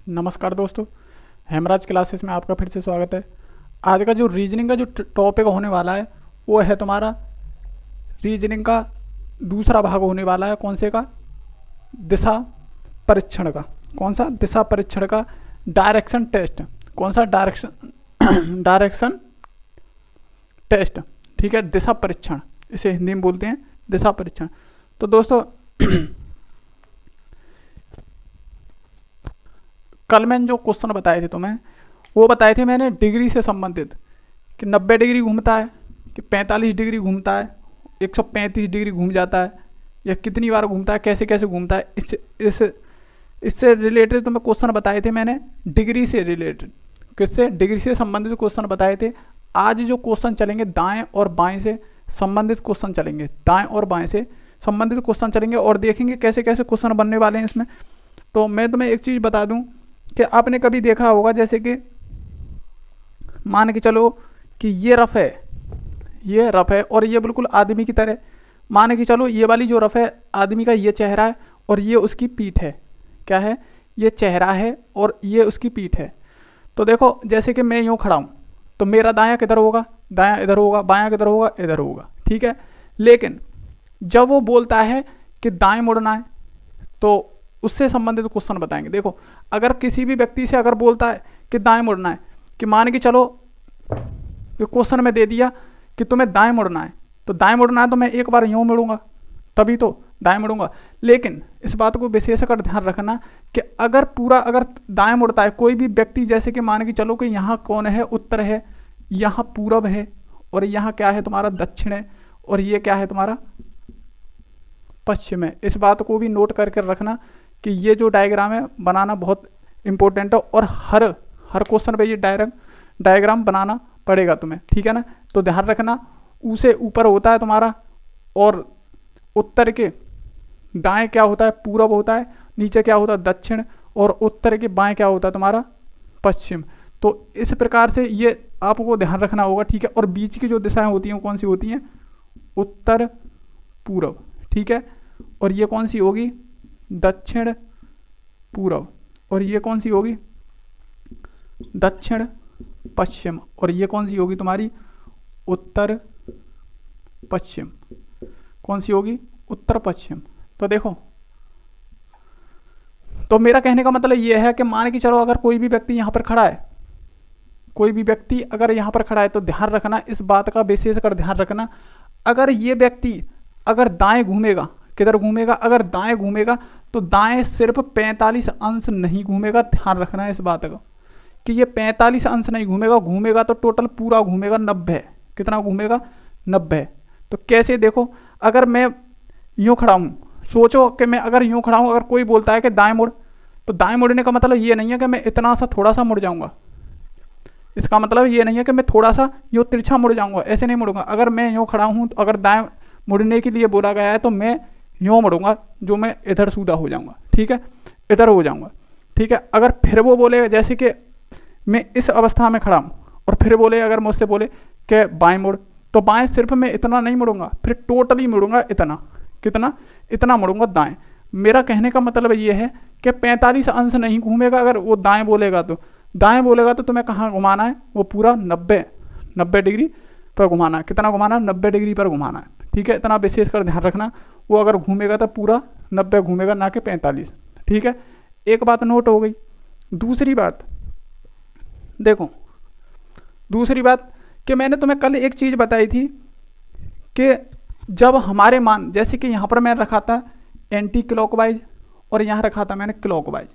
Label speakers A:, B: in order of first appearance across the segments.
A: नमस्कार दोस्तों, हेमराज क्लासेस में आपका फिर से स्वागत है। आज का जो रीजनिंग का जो टॉपिक होने वाला है वो है तुम्हारा रीजनिंग का दूसरा भाग होने वाला है। कौन से का? दिशा परीक्षण का। कौन सा? दिशा परीक्षण का डायरेक्शन टेस्ट। कौन सा? Direction direction test. ठीक है, दिशा परीक्षण इसे हिंदी में बोलते हैं, दिशा परीक्षण। तो दोस्तों कल मैंने जो क्वेश्चन बताए थे तुम्हें, वो बताए थे मैंने डिग्री से संबंधित कि 90 डिग्री घूमता है, कि 45 डिग्री घूमता है, 135 डिग्री घूम जाता है, या कितनी बार घूमता है, कैसे कैसे घूमता है। इससे रिलेटेड तुम्हें क्वेश्चन बताए थे मैंने, डिग्री से रिलेटेड। किससे? डिग्री से संबंधित क्वेश्चन बताए थे। आज जो क्वेश्चन चलेंगे दाएं और बाएं से संबंधित क्वेश्चन चलेंगे, दाएं और बाएं से संबंधित क्वेश्चन चलेंगे और देखेंगे कैसे कैसे क्वेश्चन बनने वाले हैं इसमें। तो मैं तुम्हें एक चीज़ बता दूं कि आपने कभी देखा होगा, जैसे कि मान के चलो कि ये रफ है, ये रफ है और ये बिल्कुल आदमी की तरह। मान के चलो ये वाली जो रफ है आदमी का, ये चेहरा है और ये उसकी पीठ है। क्या है? ये चेहरा है और ये उसकी पीठ है। तो देखो, जैसे कि मैं यूँ खड़ा हूँ तो मेरा दायां किधर होगा? दायां इधर होगा। बायां किधर होगा? इधर होगा। ठीक है, लेकिन जब वो बोलता है कि दाएं मुड़ना है तो उससे संबंधित क्वेश्चन बताएंगे। देखो, अगर किसी भी व्यक्ति से अगर बोलता है कि दाएं मुड़ना है, कि मान के चलो क्वेश्चन में दे दिया कि तुम्हें दाएं मुड़ना है, तो दाएं मुड़ना है तो मैं एक बार यूं मुड़ूंगा तभी तो दाएं मुड़ूंगा। लेकिन इस बात को विशेष कर ध्यान रखना कि अगर दाएं मुड़ता है कोई भी व्यक्ति, जैसे कि मान के चलो कि यहाँ कौन है? उत्तर है, यहाँ पूरब है, और यहाँ क्या है तुम्हारा? दक्षिण है, और ये क्या है तुम्हारा? पश्चिम है। इस बात को भी नोट करके रखना कि ये जो डायग्राम है बनाना बहुत इंपॉर्टेंट है, और हर क्वेश्चन पे ये डायग्राम बनाना पड़ेगा तुम्हें। ठीक है ना? तो ध्यान रखना, उसे ऊपर होता है तुम्हारा, और उत्तर के दाएं क्या होता है? पूरब होता है। नीचे क्या होता है? दक्षिण। और उत्तर के बाएं क्या होता है तुम्हारा? पश्चिम। तो इस प्रकार से ये आपको ध्यान रखना होगा। ठीक है, और बीच की जो दिशाएं होती हैं कौन सी होती हैं? उत्तर पूरब। ठीक है, और ये कौन सी होगी? दक्षिण पूरब। और ये कौन सी होगी? दक्षिण पश्चिम। और ये कौन सी होगी तुम्हारी? उत्तर पश्चिम। कौन सी होगी? उत्तर पश्चिम। तो देखो, तो मेरा कहने का मतलब ये है कि मान के चलो अगर कोई भी व्यक्ति यहां पर खड़ा है, कोई भी व्यक्ति अगर यहां पर खड़ा है, तो ध्यान रखना, इस बात का विशेष कर ध्यान रखना, अगर ये व्यक्ति अगर दाएं घूमेगा, किधर घूमेगा? अगर दाएं घूमेगा तो दाएं सिर्फ 45 अंश नहीं घूमेगा। ध्यान रखना है इस बात का कि ये 45 अंश नहीं घूमेगा, घूमेगा तो टोटल पूरा घूमेगा 90। कितना घूमेगा? 90। तो कैसे? देखो, अगर मैं यूं खड़ा हूं, सोचो कि मैं अगर यूं खड़ा हूं, अगर कोई बोलता है कि दाएं मुड़, तो दाएं मुड़ने का मतलब ये नहीं है कि मैं इतना सा थोड़ा सा मुड़ जाऊंगा। इसका मतलब ये नहीं है कि मैं थोड़ा सा यूं तिरछा मुड़ जाऊंगा, ऐसे नहीं मुड़ूंगा। अगर मैं यूं खड़ा हूं तो अगर दाएं मुड़ने के लिए बोला गया है तो मैं यूँ मुड़ूंगा, जो मैं इधर सीधा हो जाऊंगा। ठीक है, इधर हो जाऊंगा। ठीक है, अगर फिर वो बोले, जैसे कि मैं इस अवस्था में खड़ा हूँ और फिर बोले, अगर मुझसे बोले कि बाएं मुड़, तो बाएं सिर्फ मैं इतना नहीं मुड़ूंगा, फिर टोटली मुड़ूंगा इतना। कितना? इतना मुड़ूंगा दाएं। मेरा कहने का मतलब ये है कि 45 अंश नहीं घूमेगा। अगर वो दाएं बोलेगा तो तुम्हें कहाँ घुमाना है? वो पूरा 90 डिग्री पर घुमाना है। कितना घुमाना है? 90 डिग्री पर घुमाना है। ठीक है, इतना विशेष कर ध्यान रखना। वो अगर घूमेगा तो पूरा 90 घूमेगा, ना कि 45। ठीक है, एक बात नोट हो गई। दूसरी बात देखो, दूसरी बात कि मैंने तुम्हें कल एक चीज़ बताई थी कि जब हमारे मान, जैसे कि यहाँ पर मैंने रखा था एंटी क्लॉकवाइज और यहाँ रखा था मैंने क्लॉकवाइज,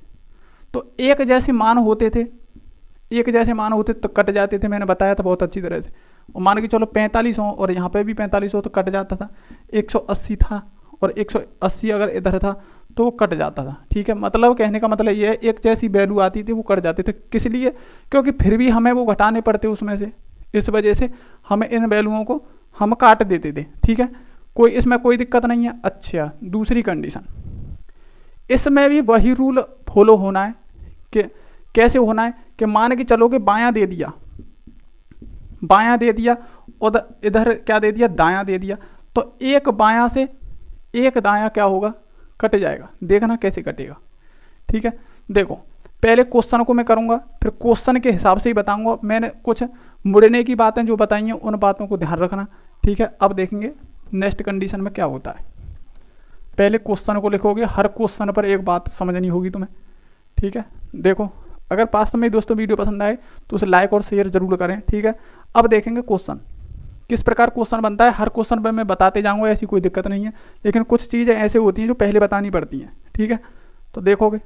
A: तो एक जैसे मान होते थे, तो कट जाते थे। मैंने बताया था बहुत अच्छी तरह से। और मान के चलो 45 हो और यहाँ पे भी 45 हो तो कट जाता था। 180 था और 180 अगर इधर था तो वो कट जाता था। ठीक है, मतलब कहने का मतलब ये है, एक जैसी वैल्यू आती थी वो कट जाते थे। किस लिए? क्योंकि फिर भी हमें वो घटाने पड़ते उसमें से, इस वजह से हमें इन वैल्यूओं को हम काट देते थे। ठीक है, इसमें कोई दिक्कत नहीं है। अच्छा, दूसरी कंडीशन, इसमें भी वही रूल फॉलो होना है। कि कैसे होना है? कि मान के चलो कि बायां दे दिया और इधर क्या दे दिया? दायां दे दिया, तो एक बायां से एक दायां क्या होगा? कट जाएगा। देखना कैसे कटेगा। ठीक है, देखो, पहले क्वेश्चन को मैं करूँगा, फिर क्वेश्चन के हिसाब से ही बताऊँगा। मैंने कुछ मुड़ने की बातें जो बताई हैं उन बातों को ध्यान रखना, ठीक है। अब देखेंगे नेक्स्ट कंडीशन में क्या होता है। पहले क्वेश्चन को लिखोगे, हर क्वेश्चन पर एक बात समझनी होगी तुम्हें, ठीक है। देखो, अगर पास में दोस्तों वीडियो पसंद आए तो उसे लाइक और शेयर जरूर करें, ठीक है। अब देखेंगे क्वेश्चन किस प्रकार क्वेश्चन बनता है। हर क्वेश्चन पर मैं बताते जाऊंगा, ऐसी कोई दिक्कत नहीं है, लेकिन कुछ चीज़ें ऐसे होती हैं जो पहले बतानी पड़ती हैं, ठीक है। तो देखोगे,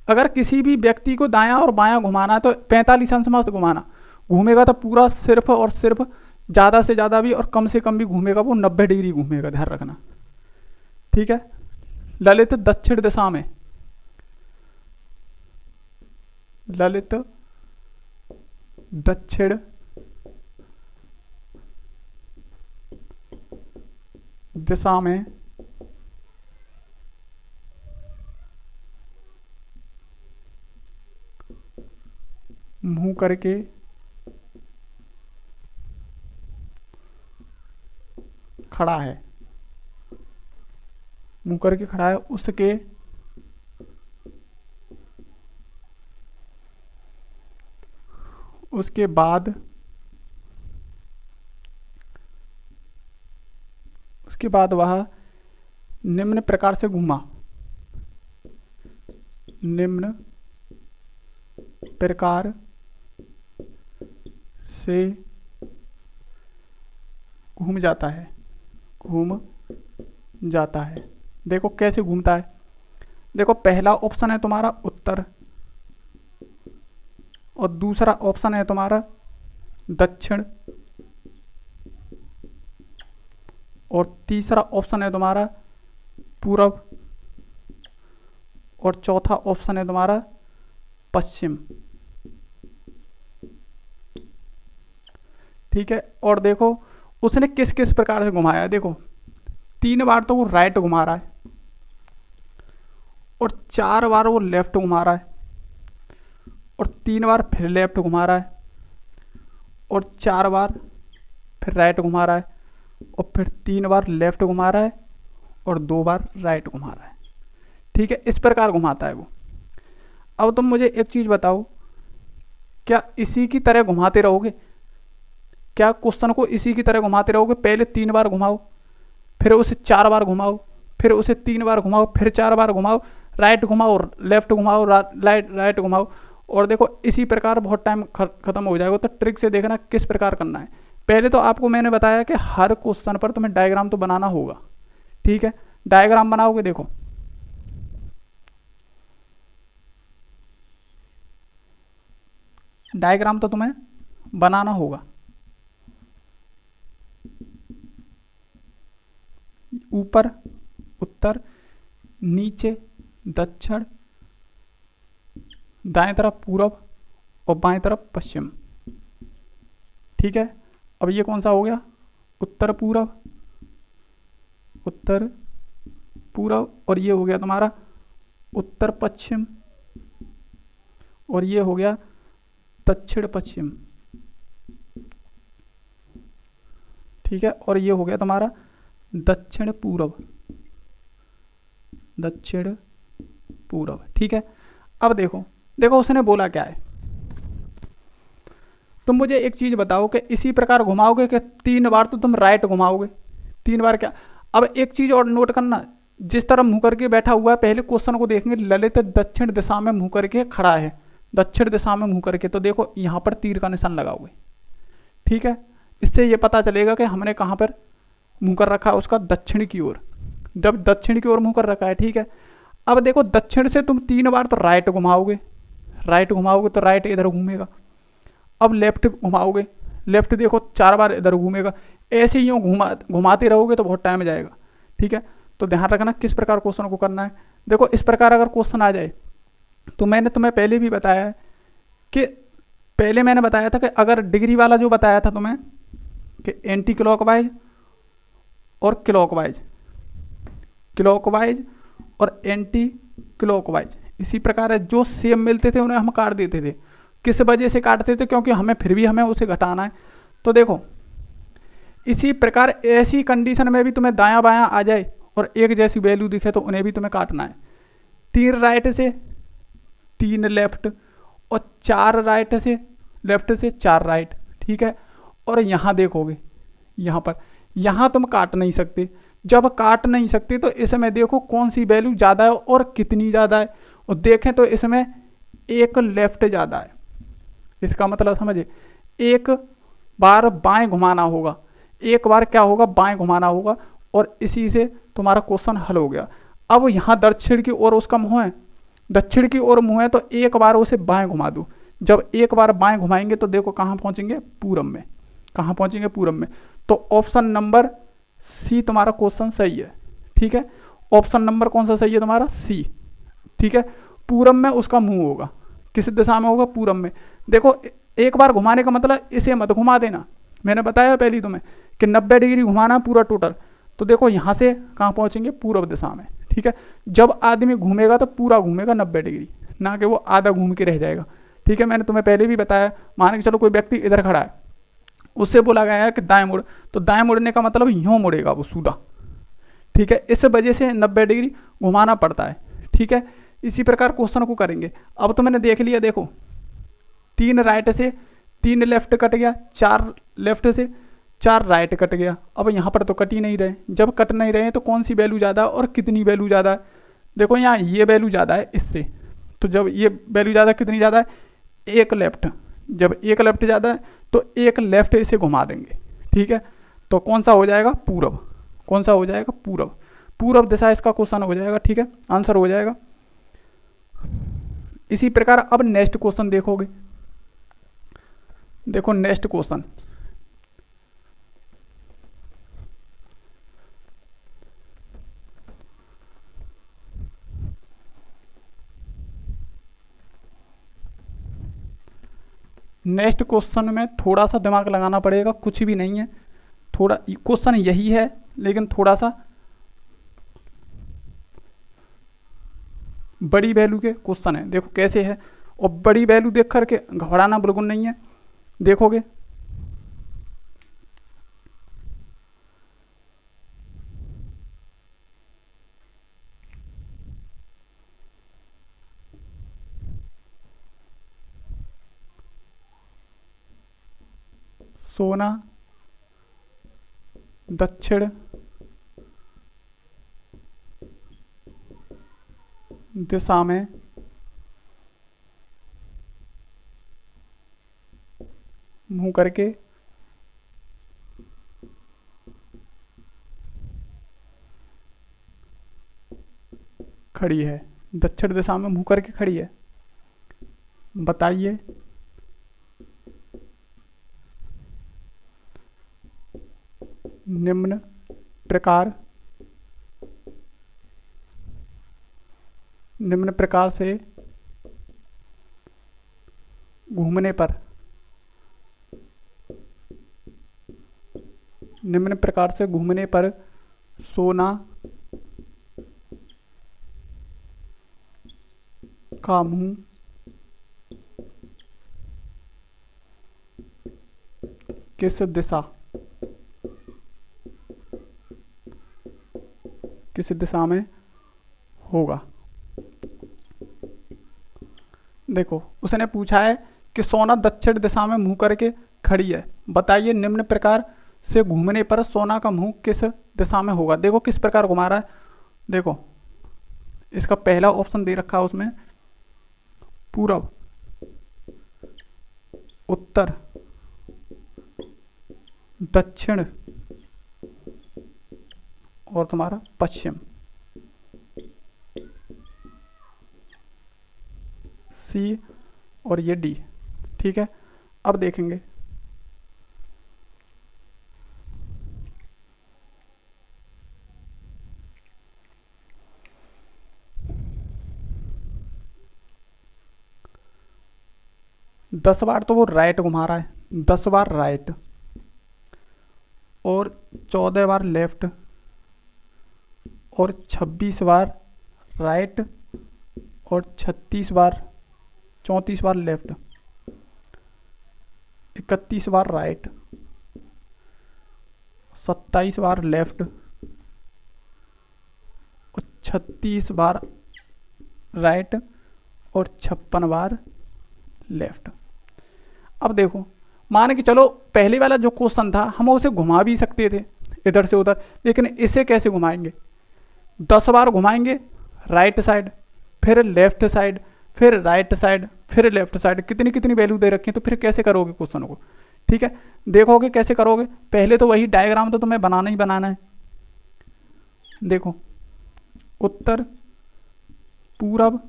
A: अगर किसी भी व्यक्ति को दायां और बायां घुमाना है तो 45 अंश मत घुमाना, घूमेगा तो पूरा सिर्फ और सिर्फ, ज़्यादा से ज़्यादा भी और कम से कम भी घूमेगा वो 90 डिग्री घूमेगा, ध्यान रखना, ठीक है। ललित दक्षिण दिशा में, ललित दक्षिण दिशा में मुंह करके खड़ा है, मुंह करके खड़ा है, उसके बाद वह निम्न प्रकार से घूमा, निम्न प्रकार से घूम जाता है, घूम जाता है। देखो कैसे घूमता है। देखो पहला ऑप्शन है तुम्हारा उत्तर, और दूसरा ऑप्शन है तुम्हारा दक्षिण, और तीसरा ऑप्शन है तुम्हारा पूरब, और चौथा ऑप्शन है तुम्हारा पश्चिम, ठीक है। और देखो उसने किस किस प्रकार से घुमाया। देखो 3 बार तो वो राइट घुमा रहा है, और 4 बार वो लेफ्ट घुमा रहा है, और 3 बार फिर लेफ्ट घुमा रहा है, और 4 बार फिर राइट घुमा रहा है, और फिर 3 बार लेफ्ट घुमा रहा है, और 2 बार राइट घुमा रहा है, ठीक है। इस प्रकार घुमाता है वो। अब तुम मुझे एक चीज़ बताओ, क्या इसी की तरह घुमाते रहोगे? क्या क्वेश्चन को इसी की तरह घुमाते रहोगे? पहले 3 बार घुमाओ, फिर उसे 4 बार घुमाओ, फिर उसे 3 बार घुमाओ, फिर 4 बार घुमाओ, राइट घुमाओ, लेफ्ट घुमाओ, राइट घुमाओ, और देखो इसी प्रकार बहुत टाइम खत्म हो जाएगा। तो ट्रिक से देखना किस प्रकार करना है। पहले तो आपको मैंने बताया कि हर क्वेश्चन पर तुम्हें डायग्राम तो बनाना होगा, ठीक है। डायग्राम बनाओगे, देखो डायग्राम तो तुम्हें बनाना होगा। ऊपर उत्तर, नीचे दक्षिण, दाएं तरफ पूरब, और बाएं तरफ पश्चिम, ठीक है। अब ये कौन सा हो गया? उत्तर पूरब, उत्तर पूरब, और ये हो गया तुम्हारा उत्तर पश्चिम, और ये हो गया दक्षिण पश्चिम, ठीक है। और ये हो गया तुम्हारा दक्षिण पूरब, दक्षिण पूरब, ठीक है। अब देखो उसने बोला क्या है। तुम मुझे एक चीज बताओ कि इसी प्रकार घुमाओगे कि 3 बार तो तुम राइट घुमाओगे, 3 बार क्या? अब एक चीज और नोट करना, जिस तरह मुंह करके बैठा हुआ है, पहले क्वेश्चन को देखेंगे, ललित दक्षिण दिशा में मुंह करके खड़ा है, दक्षिण दिशा में मुंह करके, तो देखो यहां पर तीर का निशान लगाओगे, ठीक है। इससे ये पता चलेगा कि हमने कहां पर मुंह कर रखा है, उसका दक्षिण की ओर, जब दक्षिण की ओर मुंह कर रखा है, ठीक है। अब देखो दक्षिण से तुम 3 बार तो राइट घुमाओगे, तो राइट इधर घूमेगा। अब लेफ्ट घुमाओगे, लेफ्ट देखो 4 बार इधर घूमेगा। ऐसे ही यूँ घुमाते रहोगे तो बहुत टाइम जाएगा, ठीक है। तो ध्यान रखना किस प्रकार क्वेश्चन को करना है। देखो इस प्रकार अगर क्वेश्चन आ जाए तो मैंने तुम्हें पहले भी बताया है कि पहले मैंने बताया था कि अगर डिग्री वाला जो बताया था तुम्हें कि एंटी क्लॉकवाइज और क्लॉकवाइज, क्लॉकवाइज और एंटी क्लॉकवाइज, इसी प्रकार है, जो सेम मिलते थे उन्हें हम काट देते थे। किस वजह से काटते थे? क्योंकि हमें फिर भी हमें उसे घटाना है। तो देखो इसी प्रकार ऐसी कंडीशन में भी तुम्हें दायां बायां आ जाए और एक जैसी वैल्यू दिखे तो उन्हें भी तुम्हें काटना है, 3 राइट से 3 लेफ्ट, और 4 राइट से लेफ्ट से 4 राइट, ठीक है। और यहाँ देखोगे, यहाँ पर, यहाँ तुम काट नहीं सकते। जब काट नहीं सकते तो इसमें देखो कौन सी वैल्यू ज़्यादा है और कितनी ज़्यादा है, और देखें तो इसमें एक लेफ्ट ज़्यादा है। इसका मतलब समझे, एक बार बाएं घुमाना होगा, एक बार क्या होगा, बाएं घुमाना होगा, और इसी से तुम्हारा क्वेश्चन हल हो गया। अब यहाँ दक्षिण की ओर उसका मुंह है, दक्षिण की ओर मुंह है, तो एक बार उसे बाएं घुमा दो। जब एक बार बाएं घुमाएंगे तो देखो कहाँ पहुँचेंगे, पूरब में। कहाँ पहुँचेंगे, पूरब में। तो ऑप्शन नंबर सी तुम्हारा क्वेश्चन सही है, ठीक है। ऑप्शन नंबर कौन सा सही है तुम्हारा, सी, ठीक है। पूरब में उसका मुंह होगा, किस दिशा में होगा, पूरब में। देखो एक बार घुमाने का मतलब इसे मत घुमा देना, मैंने बताया पहले तुम्हें कि 90 डिग्री घुमाना पूरा टोटल। तो देखो यहाँ से कहाँ पहुँचेंगे, पूर्व दिशा में, ठीक है। जब आदमी घूमेगा तो पूरा घूमेगा 90 डिग्री, ना कि वो आधा घूम के रह जाएगा, ठीक है। मैंने तुम्हें पहले भी बताया, मान के चलो कोई व्यक्ति इधर खड़ा है, उससे बोला गया है कि दाएं मुड़, तो दाएं मुड़ने का मतलब यूँ मुड़ेगा वो सीधा, ठीक है। इस वजह से 90 डिग्री घुमाना पड़ता है, ठीक है। इसी प्रकार क्वेश्चन को करेंगे। अब तो मैंने देख लिया, देखो 3 राइट से 3 लेफ्ट कट गया, 4 लेफ्ट से 4 राइट कट गया। अब यहाँ पर तो कट ही नहीं रहे, जब कट नहीं रहे तो कौन सी वैल्यू ज़्यादा और कितनी वैल्यू ज़्यादा है। देखो यहाँ ये वैल्यू ज़्यादा है इससे, तो जब ये वैल्यू ज़्यादा, कितनी ज़्यादा है, एक लेफ्ट। जब एक लेफ्ट ज़्यादा है तो एक लेफ्ट इसे घुमा देंगे, ठीक है। तो कौन सा हो जाएगा, पूरब। कौन सा हो जाएगा, पूरब। पूरब दिशा इसका क्वेश्चन हो जाएगा, ठीक है, आंसर हो जाएगा। इसी प्रकार अब नेक्स्ट क्वेश्चन देखोगे, देखो नेक्स्ट क्वेश्चन, नेक्स्ट क्वेश्चन में थोड़ा सा दिमाग लगाना पड़ेगा, कुछ भी नहीं है, थोड़ा क्वेश्चन यही है लेकिन थोड़ा सा बड़ी वैल्यू के क्वेश्चन है। देखो कैसे है, और बड़ी वैल्यू देख करके घबराना बिल्कुल नहीं है। देखोगे सोना दक्षिण दिशा में मुंह करके खड़ी है, दक्षिण दिशा में मुंह करके खड़ी है। बताइए निम्न प्रकार से घूमने पर, निम्न प्रकार से घूमने पर सोना का मुंह किस दिशा में होगा। देखो उसने पूछा है कि सोना दक्षिण दिशा में मुंह करके खड़ी है, बताइए निम्न प्रकार से घूमने पर सोना का मुंह किस दिशा में होगा। देखो किस प्रकार घुमा रहा है, देखो इसका पहला ऑप्शन दे रखा है उसमें, पूरब, उत्तर, दक्षिण और तुम्हारा पश्चिम, सी और ये डी, ठीक है। अब देखेंगे दस बार तो वो राइट घुमा रहा है, 10 बार राइट और 14 बार लेफ्ट और 26 बार राइट और 34 बार लेफ्ट, 31 बार राइट, 27 बार लेफ्ट और 36 बार राइट और 56 बार लेफ्ट। अब देखो, मान के चलो पहले वाला जो क्वेश्चन था हम उसे घुमा भी सकते थे इधर से उधर, लेकिन इसे कैसे घुमाएंगे? 10 बार घुमाएंगे राइट साइड, फिर लेफ्ट साइड, फिर राइट साइड, फिर लेफ्ट साइड, कितनी कितनी वैल्यू दे रखी है, तो फिर कैसे करोगे क्वेश्चन को? ठीक है, देखोगे कैसे करोगे। पहले तो वही डायग्राम तो तुम्हें बनाना ही बनाना है। देखो, उत्तर, पूरब,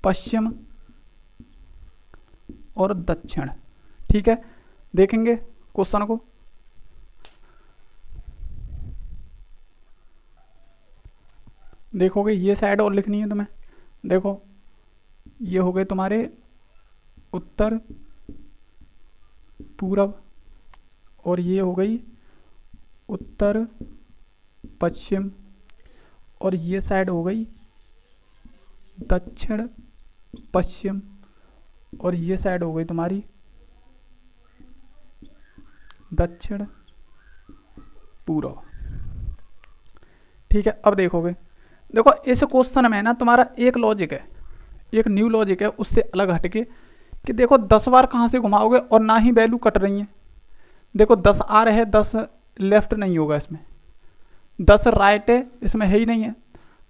A: पश्चिम और दक्षिण। ठीक है, देखेंगे क्वेश्चन को। देखोगे ये साइड और लिखनी है तुम्हें। देखो, ये हो गए तुम्हारे उत्तर, पूरब, और ये हो गई उत्तर, पश्चिम, और ये साइड हो गई दक्षिण पश्चिम, और ये साइड हो गई तुम्हारी दक्षिण पूर्व। ठीक है, अब देखोगे, देखो इस क्वेश्चन में ना तुम्हारा एक लॉजिक है, एक न्यू लॉजिक है उससे अलग हटके, कि देखो 10 बार कहाँ से घुमाओगे और ना ही वैल्यू कट रही है। देखो 10 आ रहे हैं, 10 लेफ्ट नहीं होगा इसमें, 10 राइट है इसमें, है ही नहीं है,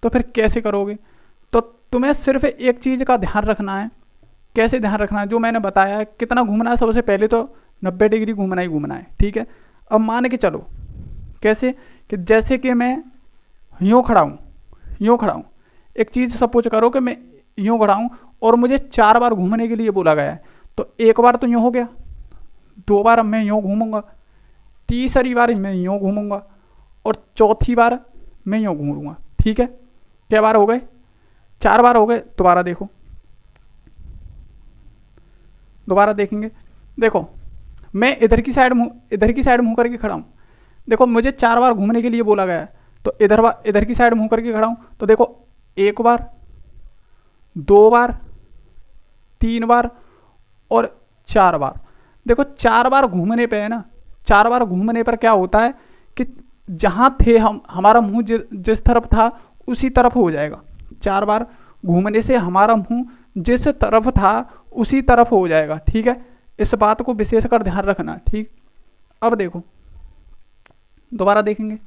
A: तो फिर कैसे करोगे? तो तुम्हें सिर्फ एक चीज़ का ध्यान रखना है। कैसे ध्यान रखना है? जो मैंने बताया, कितना घूमना है, सबसे पहले तो 90 डिग्री घूमना ही घूमना है। ठीक है, अब मान के चलो कैसे, कि जैसे कि मैं यूँ खड़ा हूँ, यूँ खड़ा हूँ, एक चीज़ सपोज करो कि मैं यूँ खड़ा हूँ और मुझे 4 बार घूमने के लिए बोला गया है, तो एक बार तो यूँ हो गया, 2 बार मैं यूँ घूमूंगा, तीसरी बार मैं यूँ घूमूंगा, और चौथी बार मैं यूँ घूमूंगा। ठीक है, क्या बार हो गए? 4 बार हो गए। दोबारा देखो, दोबारा देखेंगे। देखो, मैं इधर की साइड मुंह करके खड़ा हूँ। देखो मुझे 4 बार घूमने के लिए बोला गया है, तो इधर की साइड मुंह करके खड़ा हूँ, तो देखो 1 बार, 2 बार, 3 बार और 4 बार। देखो 4 बार घूमने पे है ना, 4 बार घूमने पर क्या होता है कि जहाँ थे हम, हमारा मुंह जिस तरफ था उसी तरफ हो जाएगा। 4 बार घूमने से हमारा मुंह जिस तरफ था उसी तरफ हो जाएगा। ठीक है, इस बात को विशेषकर ध्यान रखना। ठीक, अब देखो, दोबारा देखेंगे।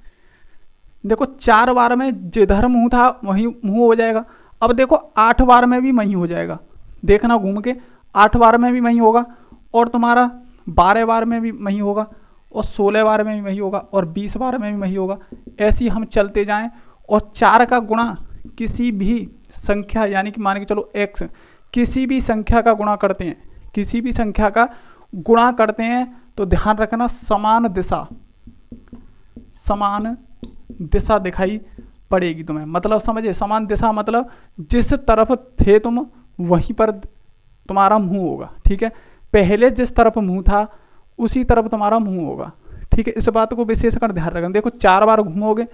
A: देखो 4 बार में जिधर मुंह था वहीं मुंह हो जाएगा। अब देखो 8 बार में भी वहीं हो जाएगा, देखना घूम के, 8 बार में भी वहीं होगा, और तुम्हारा 12 बार में भी वहीं होगा, और 16 बार में भी वहीं होगा, और 20 बार में भी वहीं होगा। ऐसे ही हम चलते जाएं, और 4 का गुणा किसी भी संख्या, यानी कि मान के चलो x, किसी भी संख्या का गुणा करते हैं, किसी भी संख्या का गुणा करते हैं, तो ध्यान रखना समान दिशा दिखाई पड़ेगी तुम्हें। मतलब समझे, समान दिशा मतलब जिस तरफ थे तुम वहीं पर तुम्हारा मुंह होगा। ठीक है, पहले जिस तरफ मुंह था उसी तरफ तुम्हारा मुंह होगा। ठीक है, इस बात को विशेषकर ध्यान रखना। देखो 4 बार घूमोगे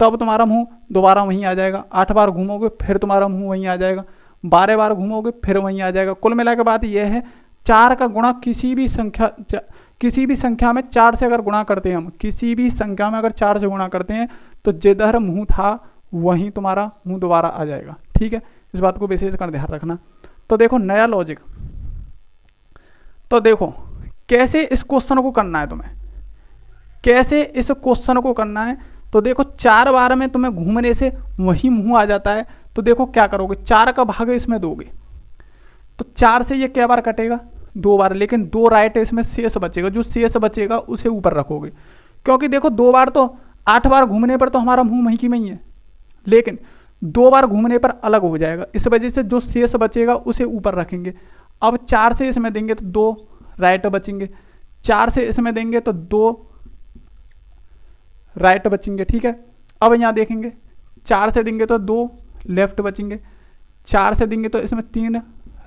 A: तब तुम्हारा मुंह दोबारा वहीं आ जाएगा, 8 बार घूमोगे फिर तुम्हारा मुंह वहीं आ जाएगा, 12 बार घूमोगे फिर वहीं आ जाएगा। कुल मिला के बात यह है, 4 का गुणा किसी भी संख्या में 4 से अगर गुणा करते हैं हम, किसी भी संख्या में अगर 4 से गुणा करते हैं, तो जिधर मुंह था वहीं तुम्हारा मुंह दोबारा आ जाएगा। ठीक है, इस बात को विशेषकर ध्यान रखना। तो देखो नया लॉजिक, तो देखो कैसे इस क्वेश्चन को करना है तुम्हें, कैसे इस क्वेश्चन को करना है। तो देखो 4 बार में तुम्हें घूमने से वही मुंह आ जाता है, तो देखो क्या करोगे, 4 का भाग इसमें दोगे, तो 4 से ये क्या बार कटेगा, 2 बार, लेकिन 2 राइट है इसमें शेष बचेगा, जो शेष बचेगा उसे ऊपर रखोगे, क्योंकि देखो 2 बार तो 8 बार घूमने पर तो हमारा मुंह वहीं की वहीं है, लेकिन 2 बार घूमने पर अलग हो जाएगा, इस वजह से जो शेष बचेगा उसे ऊपर रखेंगे। अब 4 से इसमें देंगे तो 2 राइट बचेंगे, 4 से इसमें देंगे तो 2 राइट बचेंगे। ठीक है, अब यहाँ देखेंगे, 4 से देंगे तो 2 लेफ्ट बचेंगे, 4 से देंगे तो इसमें 3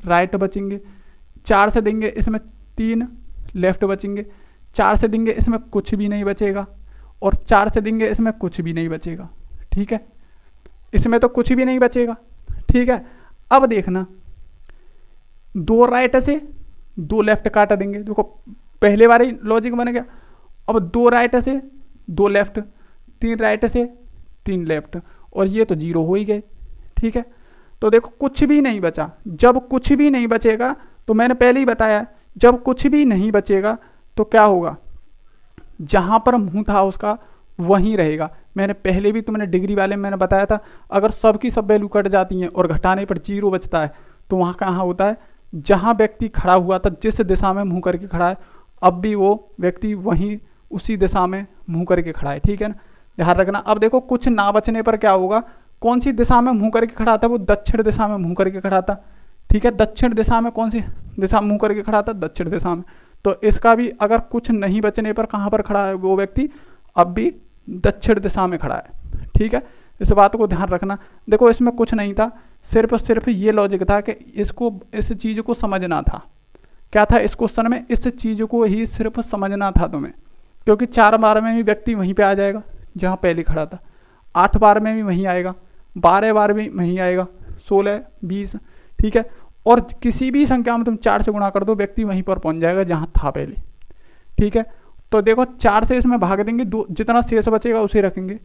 A: राइट बचेंगे, 4 से देंगे इसमें 3 लेफ्ट बचेंगे, 4 से देंगे इसमें कुछ भी नहीं बचेगा, और 4 से देंगे इसमें कुछ भी नहीं बचेगा। ठीक है, इसमें तो कुछ भी नहीं बचेगा। ठीक है, अब देखना 2 राइट से 2 लेफ्ट काट देंगे, देखो पहले बार ही लॉजिक बन गया। अब 2 राइट से 2 लेफ्ट, 3 राइट से 3 लेफ्ट, और ये तो 0 हो ही गए। ठीक है, तो देखो कुछ भी नहीं बचा। जब कुछ भी नहीं बचेगा तो मैंने पहले ही बताया, जब कुछ भी नहीं बचेगा तो क्या होगा, जहां पर मुंह था उसका वहीं रहेगा। मैंने पहले भी तुमने डिग्री वाले में मैंने बताया था, अगर सब की सब वैल्यू कट जाती हैं और घटाने पर जीरो बचता है तो वहां कहाँ होता है, जहां व्यक्ति खड़ा हुआ था जिस दिशा में मुंह करके खड़ा है, अब भी वो व्यक्ति वहीं उसी दिशा में मुंह करके खड़ा है। ठीक है ना, ध्यान रखना। अब देखो कुछ ना बचने पर क्या होगा, कौन सी दिशा में मुंह करके खड़ा था, वो दक्षिण दिशा में मुंह करके खड़ा था। ठीक है, दक्षिण दिशा में कौन सी दिशा मुंह करके खड़ा था, दक्षिण दिशा में। तो इसका भी अगर कुछ नहीं बचने पर कहाँ पर खड़ा है वो व्यक्ति, अब भी दक्षिण दिशा में खड़ा है। ठीक है, इस बात को ध्यान रखना। देखो इसमें कुछ नहीं था, सिर्फ सिर्फ ये लॉजिक था कि इसको इस चीज को समझना था। क्या था इस क्वेश्चन में, इस चीज को ही सिर्फ समझना था तुम्हें, क्योंकि 4 बार में भी व्यक्ति वहीं पे आ जाएगा जहां पहले खड़ा था, 8 बार में भी वहीं आएगा, 12 बार भी वहीं आएगा, 16, 20। ठीक है, और किसी भी संख्या में तुम 4 से गुणा कर दो, व्यक्ति वहीं पर पहुंच जाएगा जहां था पहले। ठीक है, तो देखो 4 से इसमें भाग देंगे, जितना शेष बचेगा उसे रखेंगे,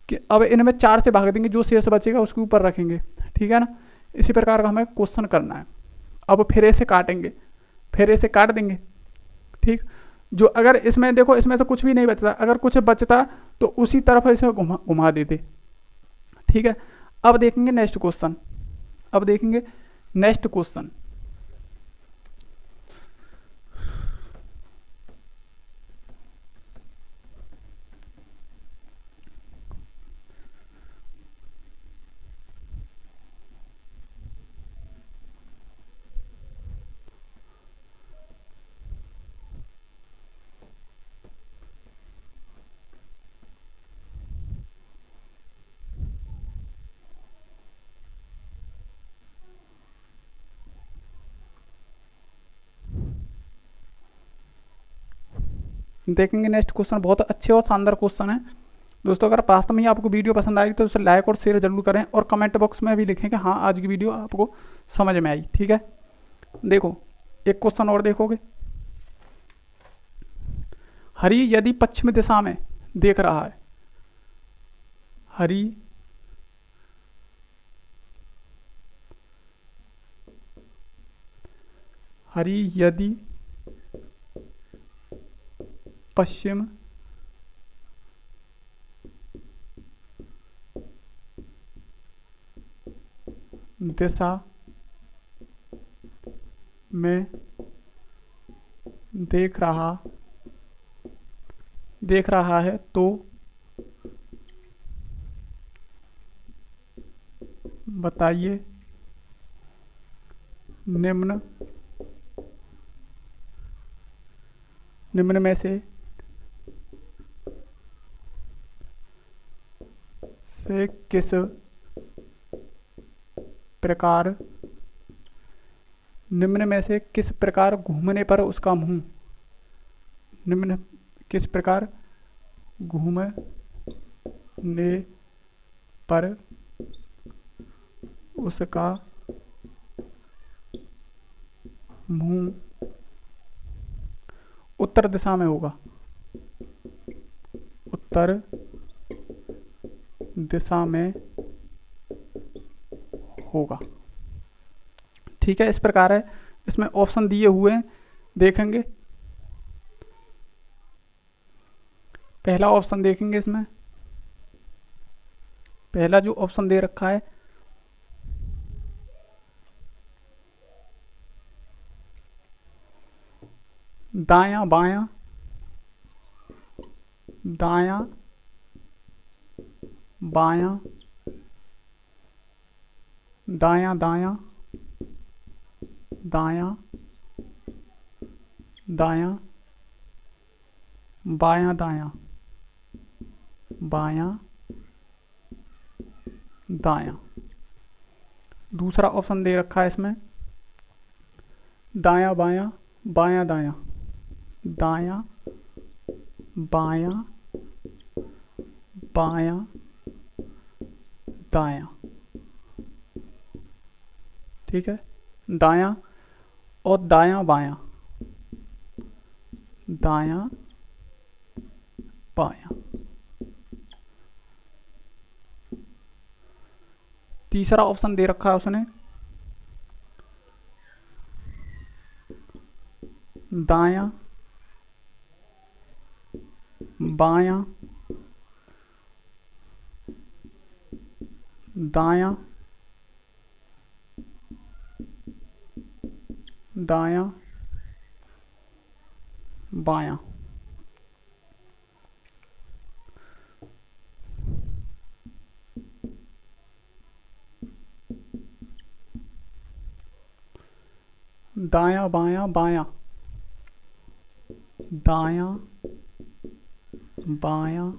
A: कि अब इनमें 4 से भाग देंगे, जो शेष बचेगा उसके ऊपर रखेंगे। ठीक है ना, इसी प्रकार का हमें क्वेश्चन करना है। अब फिर से काटेंगे, फिर से काट देंगे। ठीक, जो अगर इसमें देखो इसमें तो कुछ भी नहीं बचता, अगर कुछ बचता तो उसी तरफ इसे घुमा देते। ठीक है, अब देखेंगे नेक्स्ट क्वेश्चन, अब देखेंगे नेक्स्ट क्वेश्चन। देखेंगे नेक्स्ट क्वेश्चन, बहुत अच्छे और शानदार क्वेश्चन है दोस्तों। अगर वास्तव में आपको वीडियो पसंद आएगी तो उसे लाइक और शेयर जरूर करें, और कमेंट बॉक्स में भी लिखें कि हाँ आज की वीडियो आपको समझ में आई। ठीक है, देखो एक क्वेश्चन और देखोगे। हरि यदि पश्चिम दिशा में देख रहा है, हरि हरि यदि पश्चिम दिशा में देख रहा है तो बताइए निम्न में से किस प्रकार, निम्न में से किस प्रकार घूमने पर उसका मुंह, निम्न किस प्रकार घूमने पर उसका मुंह उत्तर दिशा में होगा, उत्तर दिशा में होगा। ठीक है, इस प्रकार है, इसमें ऑप्शन दिए हुए हैं, देखेंगे। पहला ऑप्शन देखेंगे, इसमें पहला जो ऑप्शन दे रखा है, दायां बायां, दायां बायां, दायां दायां, दायां दायां, बायां दायां, बायां दायां। दूसरा ऑप्शन दे रखा है इसमें, दायां बायां, बायां दायां, दायां बायां, बायां दायां। ठीक है, दायां और दायां बायां, दायां बायां। तीसरा ऑप्शन दे रखा है उसने, दायां बायां दायां दायां बायां। दायां बायां बायां, दायां बायां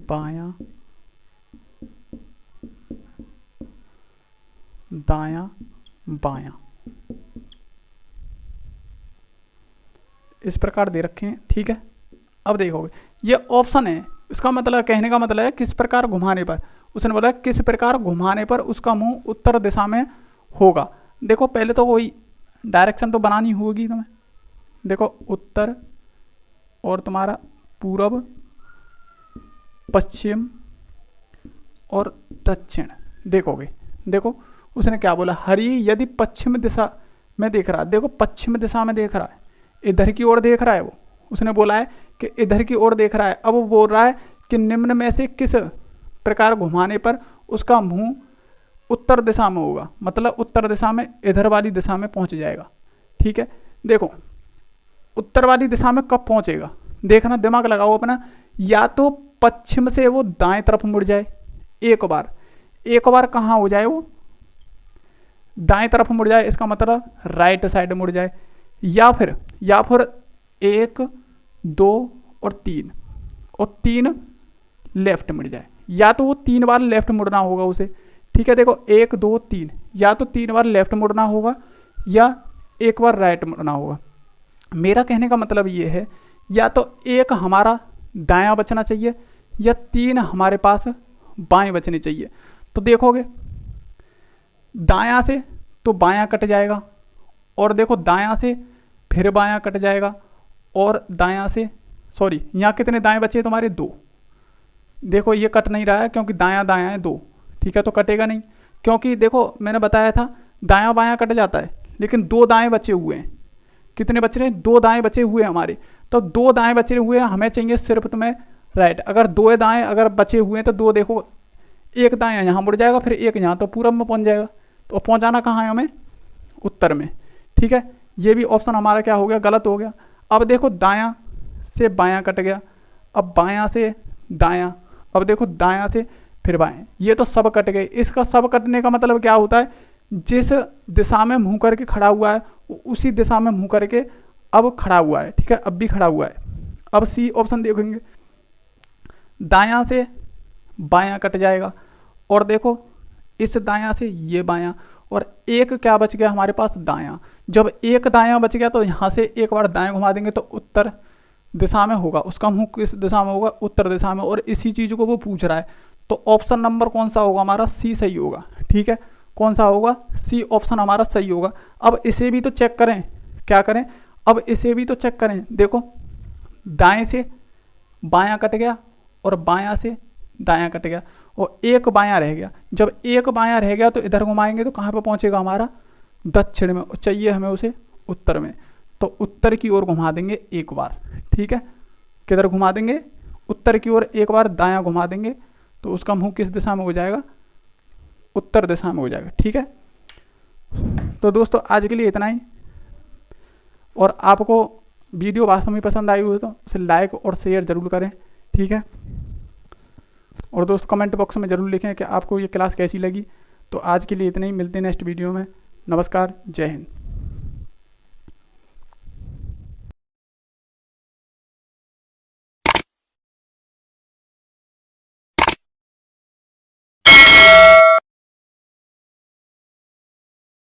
A: बायां दायां बायां, इस प्रकार दे रखे हैं। ठीक है, अब देखोगे ये ऑप्शन है, इसका मतलब कहने का मतलब है किस प्रकार घुमाने पर, उसने बोला किस प्रकार घुमाने पर उसका मुंह उत्तर दिशा में होगा। देखो पहले तो कोई डायरेक्शन तो बनानी होगी तुम्हें। देखो उत्तर और तुम्हारा पूर्व, पश्चिम और दक्षिण देखोगे। देखो उसने क्या बोला, हरि यदि पश्चिम दिशा में देख रहा है, देखो पश्चिम दिशा में देख रहा है, इधर की ओर देख रहा है वो, उसने बोला है कि इधर की ओर देख रहा है। अब वो बोल रहा है कि निम्न में से किस प्रकार घुमाने पर उसका मुंह उत्तर दिशा में होगा, मतलब उत्तर दिशा में इधर वाली दिशा में पहुंच जाएगा। ठीक है, देखो उत्तर वाली दिशा में कब पहुंचेगा, देखना दिमाग लगाओ अपना। या तो पश्चिम से वो दाएं तरफ मुड़ जाए एक बार कहाँ हो जाए, वो दाएं तरफ मुड़ जाए, इसका मतलब राइट साइड मुड़ जाए। या फिर 1 2 और 3 लेफ्ट मुड़ जाए, या तो वो 3 बार लेफ्ट मुड़ना होगा उसे। ठीक है, देखो 1 2 3, या तो 3 बार लेफ्ट मुड़ना होगा या 1 बार राइट मुड़ना होगा। मेरा कहने का मतलब ये है, या तो 1 हमारा दायां बचना चाहिए या 3 हमारे पास बाएं बचने चाहिए। तो देखोगे दायां से तो बायां कट जाएगा, और देखो दायां से फिर बायां कट जाएगा, और दायां से सॉरी यहाँ कितने दाएं बचे तुम्हारे 2। देखो ये कट नहीं रहा है क्योंकि दायां दायां है 2। ठीक है, तो कटेगा नहीं, क्योंकि देखो मैंने बताया था दायां बायां कट जाता है, लेकिन 2 दाएं बचे हुए हैं। कितने बच रहे हैं, 2 दाएं बचे हुए हैं हमारे। तो 2 दाएं बचे हुए हैं, हमें चाहिए सिर्फ तुम्हें राइट। अगर 2 दाएं अगर बचे हुए हैं तो 2 देखो, 1 दायां यहाँ मुड़ जाएगा, फिर 1 यहाँ, तो पूरब में पहुंच जाएगा। तो पहुंचाना कहाँ है हमें, उत्तर में। ठीक है, ये भी ऑप्शन हमारा क्या हो गया, गलत हो गया। अब देखो दायां से बायां कट गया, अब बायां से दायां, अब देखो दायां से फिर बाएं, ये तो सब कट गए। इसका सब कटने का मतलब क्या होता है, जिस दिशा में मुंह करके खड़ा हुआ है उसी दिशा में मुंह करके अब खड़ा हुआ है। ठीक है, अब भी खड़ा हुआ है। अब सी ऑप्शन देखेंगे, दायां से बायां कट जाएगा, और देखो इस दायां से ये बायां, और 1 क्या बच गया हमारे पास, दायां। जब 1 दायां बच गया तो यहाँ से 1 बार दाएं घुमा देंगे तो उत्तर दिशा में होगा, उसका मुंह किस दिशा में होगा, उत्तर दिशा में। और इसी चीज को वो पूछ रहा है, तो ऑप्शन नंबर कौन सा होगा हमारा, सी सही होगा। ठीक है, कौन सा होगा, सी ऑप्शन हमारा सही होगा। अब इसे भी तो चेक करें, क्या करें, अब इसे भी तो चेक करें। देखो दाएं से बायां कट गया और बायां से दायां कट गया, और 1 बायां रह गया। जब 1 बायां रह गया तो इधर घुमाएंगे तो कहाँ पे पहुंचेगा हमारा, दक्षिण में। चाहिए हमें उसे उत्तर में, तो उत्तर की ओर घुमा देंगे 1 बार। ठीक है, किधर घुमा देंगे, उत्तर की ओर 1 बार दायां घुमा देंगे, तो उसका मुंह किस दिशा में हो जाएगा, उत्तर दिशा में हो जाएगा। ठीक है, तो दोस्तों आज के लिए इतना ही। और आपको वीडियो वास्तव में पसंद आई हो तो उसे लाइक और शेयर जरूर करें। ठीक है, और दोस्तों कमेंट बॉक्स में ज़रूर लिखें कि आपको ये क्लास कैसी लगी। तो आज के लिए इतना ही, मिलते हैं नेक्स्ट वीडियो में। नमस्कार, जय हिंद।